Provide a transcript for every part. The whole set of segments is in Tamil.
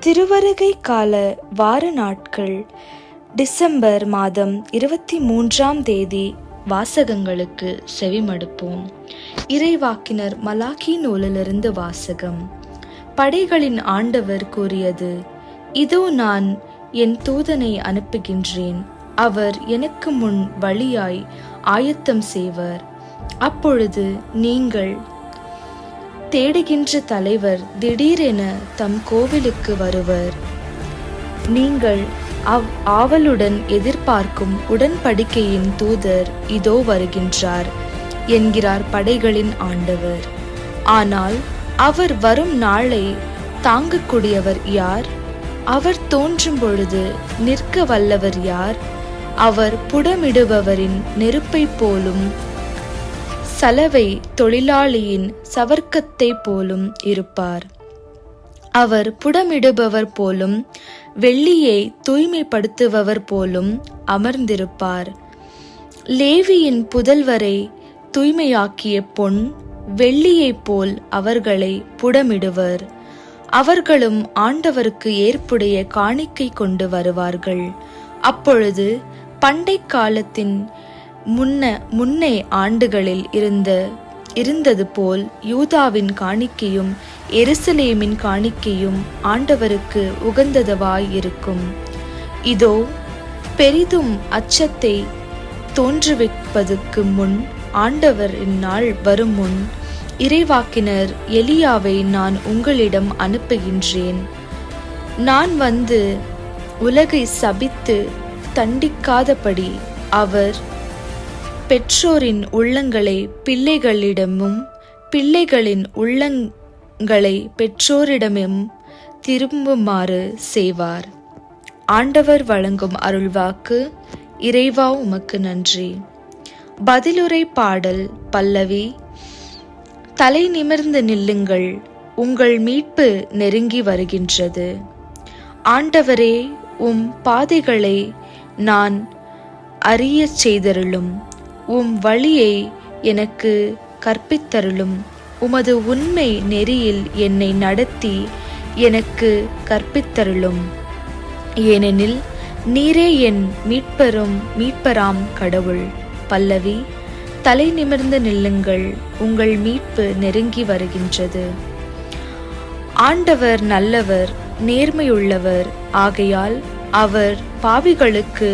திருவருகை கால வார நாட்கள் டிசம்பர் மாதம் 23 வாசகங்களுக்கு செவிமடுப்போம். இறைவாக்கினர் மலாக்கி நூலிலிருந்து வாசகம். படைகளின் ஆண்டவர் கூறியது, இதோ நான் என் தூதனை அனுப்புகின்றேன், அவர் எனக்கு முன் வழியாய் ஆயத்தம் செய்வர். அப்பொழுது நீங்கள் தேடுகின்ற தலைவர் திடீரென தம் கோவிலுக்கு வருவர். நீங்கள் ஆவலுடன் எதிர்பார்க்கும் உடன்படிக்கையின் தூதர் இதோ வருகின்றார் என்கிறார் படைகளின் ஆண்டவர். ஆனால் அவர் வரும் நாளை தாங்கக்கூடியவர் யார்? அவர் தோன்றும் பொழுது நிற்க வல்லவர் யார்? அவர் புடமிடுபவரின் நெருப்பை போலும் சலவை தொழிலாளியின் சவர்க்கத்தை போலும் இருப்பார். அவர் புடமிடுபவர் போலும் வெள்ளியை தூய்மைப்படுத்துபவர் போலும் அமர்ந்திருப்பார். லேவியின் புதல்வரை தூய்மையாக்கிய பொன் வெள்ளியைப் போல் அவர்களை புடமிடுவர். அவர்களும் ஆண்டவருக்கு ஏற்புடைய காணிக்கை கொண்டு வருவார்கள். அப்பொழுது பண்டை காலத்தின் முன்னே ஆண்டுகளில் இருந்தது போல் யூதாவின் காணிக்கையும் எருசலேமின் காணிக்கையும் ஆண்டவருக்கு உகந்ததவாயிருக்கும். இதோ பெரிதும் அச்சத்தை தோன்றுவிப்பதற்கு முன் ஆண்டவரின் நாள் வரும் முன் இறைவாக்கினர் எலியாவை நான் உங்களிடம் அனுப்புகின்றேன். நான் வந்து உலகை சபித்து தண்டிக்காதபடி அவர் பெற்றோரின் உள்ளங்களை பிள்ளைகளிடமும் பிள்ளைகளின் உள்ளங்களை பெற்றோரிடமும் திரும்புமாறு செய்வார். ஆண்டவர் வழங்கும் அருள்வாக்கு. இறைவா உமக்கு நன்றி. பதிலுரை பாடல் பல்லவி. தலை நிமிர்ந்து நில்லுங்கள், உங்கள் மீட்பு நெருங்கி வருகின்றது. ஆண்டவரே, உம் பாதைகளை நான் அறியச் செய்தருளும். உம் வழியை எனக்கு கற்பித்தருளும். உமது உண்மை நெறியில் என்னை நடத்தி எனக்கு கற்பித்தருளும். ஏனெனில் நீரே என் மீட்பராம் கடவுள். பல்லவி. தலை நிமிர்ந்து நில்லுங்கள், உங்கள் மீட்பு நெருங்கி வருகின்றது. ஆண்டவர் நல்லவர், நேர்மையுள்ளவர். ஆகையால் அவர் பாவிகளுக்கு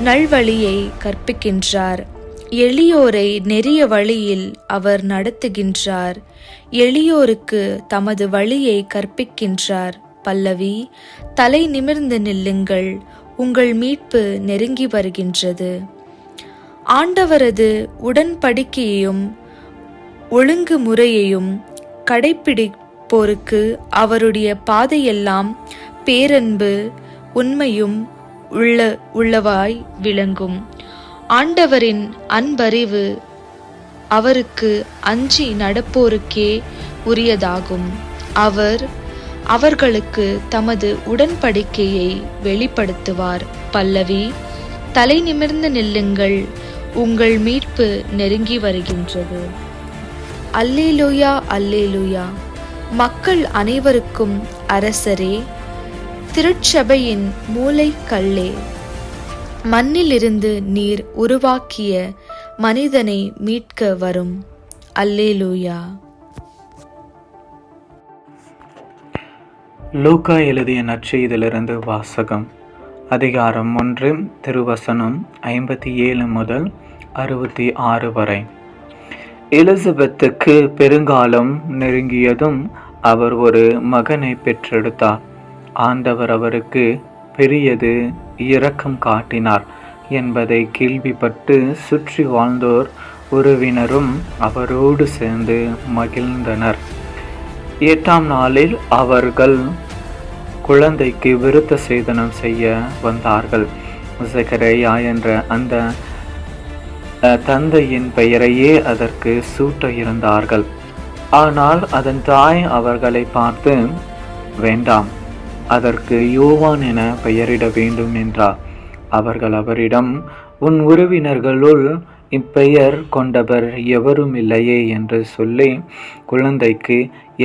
நல்வழியை கற்பிக்கின்றார். எளியோரை நெறிய வழியில் அவர் நடத்துகின்றார். எளியோருக்கு தமது வழியை கற்பிக்கின்றார். பல்லவி. தலை நிமிர்ந்து நில்லுங்கள், உங்கள் மீட்பு நெருங்கி வருகின்றது. ஆண்டவரது உடன்படிக்கையையும் ஒழுங்குமுறையையும் கடைப்பிடிப்போருக்கு அவருடைய பாதையெல்லாம் பேரன்பு உண்மையும் உள்ளவாய் விளங்கும். ஆண்டவரின் அன்பறிவு அவருக்கு அஞ்சி நடப்போருக்கே உரியதாகும். அவர் அவர்களுக்கு தமது உடன்படிக்கையை வெளிப்படுத்துவார். பல்லவி. தலை நிமிர்ந்து நில்லுங்கள், உங்கள் மீட்பு நெருங்கி வருகின்றது. அல்லேலூயா, அல்லேலூயா. மக்கள் அனைவருக்கும் அரசரே, திருச்சபையின் மூலை கல்லே, மண்ணிலிருந்து நீர் உருவாக்கிய மனிதனை மீட்க வரும். அல்லேலூயா. லூக்கா எழுதிய நற்செய்தியிலிருந்து வாசகம். அதிகாரம் 1, திருவசனம் 57 முதல் 66 வரை. எலிசபெத்துக்கு பெருங்காலம் நெருங்கியதும் அவர் ஒரு மகனை பெற்றெடுத்தார். ஆண்டவர் அவருக்கு பெரியது இரக்கம் காட்டினார் என்பதை கேள்விப்பட்டு சுற்றி வாழ்ந்தோர் உறவினரும் அவரோடு சேர்ந்து மகிழ்ந்தனர். 8ஆம் நாளில் அவர்கள் குழந்தைக்கு விருத்த சேதனம் செய்ய வந்தார்கள். சகரியா என்ற அந்த தந்தையின் பெயரையே அதற்கு சூட்ட இருந்தார்கள். ஆனால் அதன் தாய் அவர்களை பார்த்து, வேண்டாம், அதற்கு யோவான் என பெயரிட வேண்டும் என்றார். அவர்கள் அவரிடம், உன் உறவினர்களுள் இப்பெயர் கொண்டவர் எவரும் இல்லையே என்று சொல்லி, குழந்தைக்கு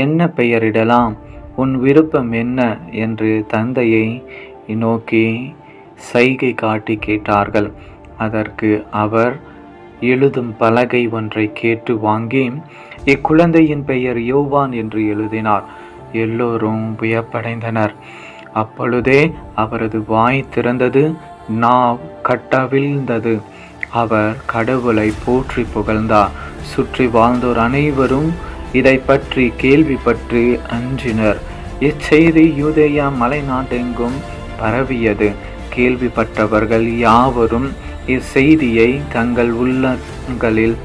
என்ன பெயரிடலாம் உன் விருப்பம் என்ன என்று தந்தையை நோக்கி சைகை காட்டி கேட்டார்கள். அதற்கு அவர் எழுதும் பலகை ஒன்றை கேட்டு வாங்கி இக்குழந்தையின் பெயர் யோவான் என்று எழுதினார். எல்லோரும் வியப்படைந்தனர். அப்பொழுதே அவரது வாய் திறந்தது, நாவ் கட்டவிழ்ந்தது. அவர் கடவுளை போற்றி புகழ்ந்தார். சுற்றி வாழ்ந்தோர் அனைவரும் இதை பற்றி கேள்விப்பட்டு அஞ்சினர். இச்செய்தி யூதேயா மலை நாட்டெங்கும் பரவியது. கேள்விப்பட்டவர்கள் யாவரும் இச்செய்தியை தங்கள் உள்ளங்களில்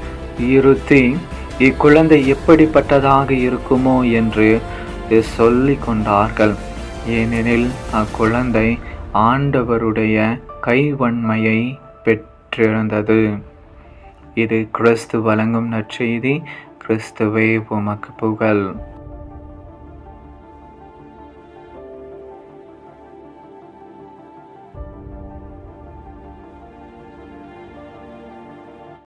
இருத்தி இக்குழந்தை எப்படிப்பட்டதாக இருக்குமோ என்று சொல்லிக் கொண்டார்கள். ஏனெனில் அக்குழந்தை ஆண்டவருடைய கைவன்மையை பெற்றிருந்தது. இது கிறிஸ்து வழங்கும் நற்செய்தி. கிறிஸ்துவே உமக்கு புகழ்.